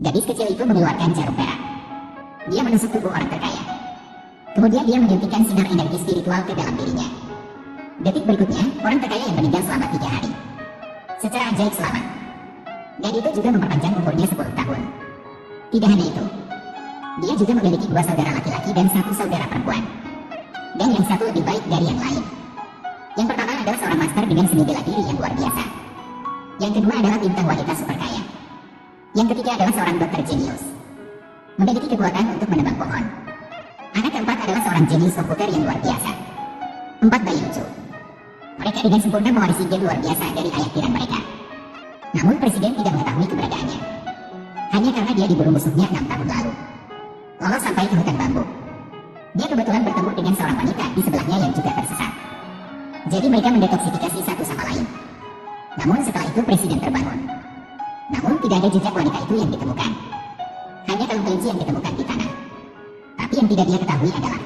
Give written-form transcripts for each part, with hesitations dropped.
Gadis kecil itu mengeluarkan jarum perak. Dia menusuk tubuh orang terkaya. Kemudian dia menyuntikkan sinar energi spiritual ke dalam dirinya. Detik berikutnya, orang terkaya yang meninggal selama 3 hari. Secara ajaib selamat. Dan itu juga memperpanjang umurnya 10 tahun. Tidak hanya itu, dia juga memiliki 2 saudara laki-laki dan 1 saudara perempuan. Dan yang satu lebih baik dari yang lain. Yang pertama adalah seorang master dengan seni bela diri yang luar biasa. Yang kedua adalah bintang wanita super kaya. Yang ketiga adalah seorang dokter jenius. Memiliki kekuatan untuk menebang pohon. Anak keempat adalah seorang jenius komputer yang luar biasa. 4 bayi lucu. Mereka dengan sempurna mewarisi gen luar biasa dari ayah tiran mereka. Namun presiden tidak mengetahui keberadaannya. Hanya karena dia diburu musuhnya 6 tahun lalu. Lolos sampai ke hutan bambu. Dia kebetulan bertemu dengan seorang wanita di sebelahnya yang juga tersesat. Jadi mereka mendetoksifikasi satu sama lain. Namun setelah itu presiden terbangun. Namun tidak ada jejak wanita itu yang ditemukan. Hanya kalung kelinci yang ditemukan di tanah. Tapi yang tidak dia ketahui adalah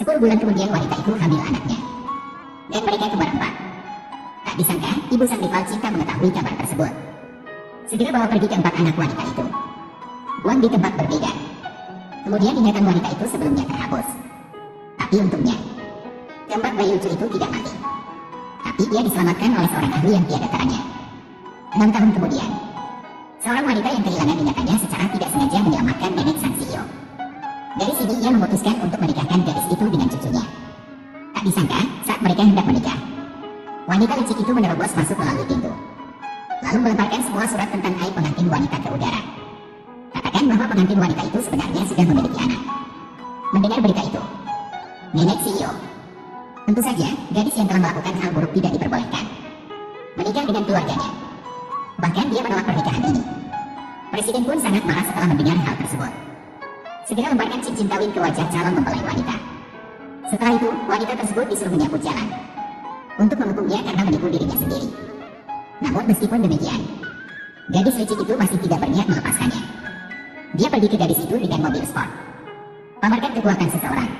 10 bulan kemudian wanita itu hamil anaknya. Dan mereka kembar 4. Tak disangka, ibu sang rival cinta mengetahui kabar tersebut. Segera bawa pergi ke 4 anak wanita itu. Buang di tempat berbeda. Kemudian ingatan wanita itu sebelumnya terhapus. Tapi untungnya, keempat bayi lucu itu tidak mati. Tapi dia diselamatkan oleh seorang ahli yang tiada taranya. 6 tahun kemudian, seorang wanita yang kehilangan ingatannya secara tidak sengaja menyelamatkan nenek sang CEO. Dari sini ia memutuskan untuk menikahkan gadis itu dengan cucunya. Tak disangka, saat mereka hendak menikah, wanita licik itu menerobos masuk melalui pintu. Lalu melemparkan semua surat tentang aib pengantin wanita ke udara. Katakan bahwa pengantin wanita itu sebenarnya sudah memiliki anak. Mendengar berita itu, nenek CEO, tentu saja gadis yang telah melakukan hal buruk tidak diperbolehkan menikah dengan keluarganya. Bahkan dia menolak pernikahan ini. Presiden pun sangat marah setelah mendengar hal tersebut. Segera lemparkan cincin kawin ke wajah calon mempelai wanita. Setelah itu, wanita tersebut disuruh menyapu jalan untuk menghukumnya karena menipu dirinya sendiri. Namun meskipun demikian, gadis licik itu masih tidak berniat melepaskannya. Dia pergi ke gadis itu dengan mobil sport, pamerkan kekuatan seseorang,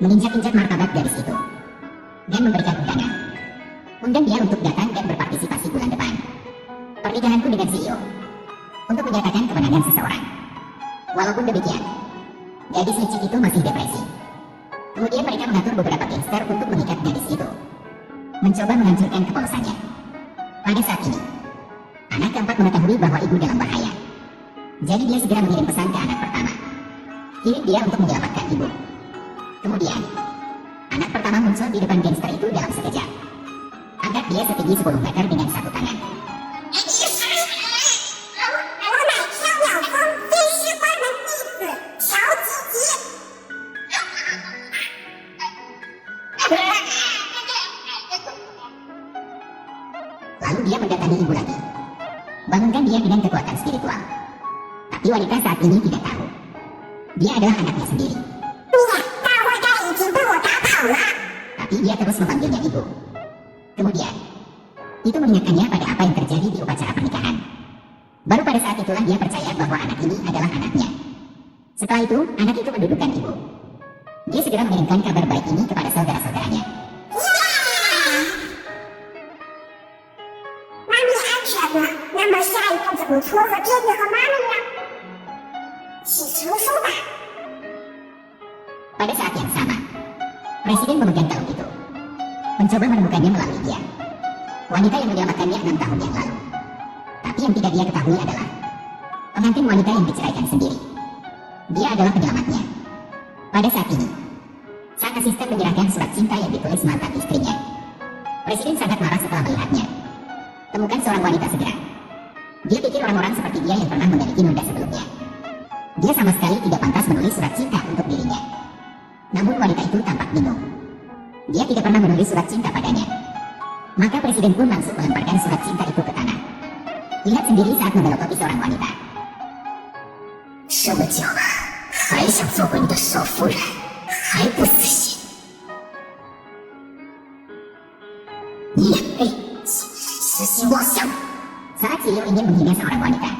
menginjak-injak martabat gadis itu, dan memberikan undangan. Undang dia untuk datang dan berpartisipasi bulan depan. Pernikahanku dengan CEO, untuk menyatakan kemenangan seseorang. Walaupun demikian, gadis licik itu masih depresi. Kemudian mereka mengatur beberapa gangster untuk mengikat gadis itu, mencoba menghancurkan kepolosannya. Pada saat ini, anak keempat mengetahui bahwa ibu dalam bahaya. Jadi dia segera mengirim pesan ke anak pertama. Kirim dia untuk menyelamatkan ibu. Kemudian, anak pertama muncul di depan gangster itu dalam sekejap. Angkat dia setinggi 10 meter dengan satu tangan. Lalu dia mendatangi ibu lagi. Bangunkan dia dengan kekuatan spiritual. Tapi wanita saat ini tidak tahu. Dia adalah anaknya sendiri. Tapi dia terus memanggilnya ibu. Kemudian, itu mengingatkannya pada apa yang terjadi di upacara pernikahan. Baru pada saat itulah dia percaya bahwa anak ini adalah anaknya. Setelah itu, anak itu mendudukan ibu. Dia segera mengirimkan kabar baik ini kepada saudara-saudaranya. Pada saat yang sama, presiden memegang kalung itu, mencoba menemukannya melalui dia. Wanita yang menyelamatkannya 6 tahun yang lalu. Tapi yang tidak dia ketahui adalah pengantin wanita yang diceraikan sendiri. Dia adalah penyelamatnya. Pada saat ini, sang asisten menyerahkan surat cinta yang ditulis mantan istrinya. Presiden sangat marah setelah melihatnya. Temukan seorang wanita segera. Dia pikir orang-orang seperti dia yang pernah memiliki nunda sebelumnya. Dia sama sekali tidak pantas menulis surat cinta untuk dirinya. Namun wanita itu tampak bingung. Dia tidak pernah menulis surat cinta padanya. Maka presiden pun langsung melemparkan surat cinta itu ke tanah. Lihat sendiri saat memelotopi seorang wanita. 这么久了，还想做回你的少夫人，还不死心？你也配痴心妄想！Saat CEO ingin menghina seorang wanita,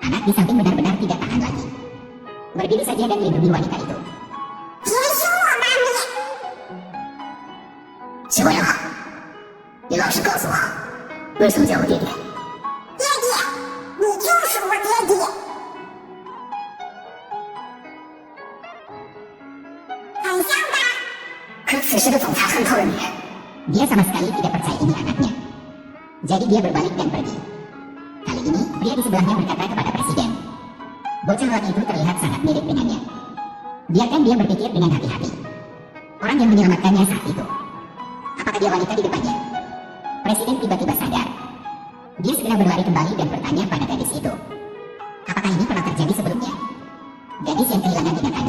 anak di samping benar-benar tidak tahan lagi. Berdiri saja dan lindungi wanita itu. 小朋友，你老实告诉我，为什么叫我爹爹？爹爹，你就是我爹爹。确实的总裁恨透了你。 Dia sama sekali tidak percaya ini anaknya. Jadi dia berbalik dan pergi. Kali ini, pria di sebelahnya berkata kepada presiden. Bocah laki itu terlihat sangat mirip dengannya. Biarkan dia berpikir dengan hati-hati. Orang yang menyelamatkannya saat itu. Apakah dia wanita di depannya? Presiden tiba-tiba sadar. Dia segera berlari kembali dan bertanya pada gadis itu. Apakah ini pernah terjadi sebelumnya? Gadis yang kehilangan ingatannya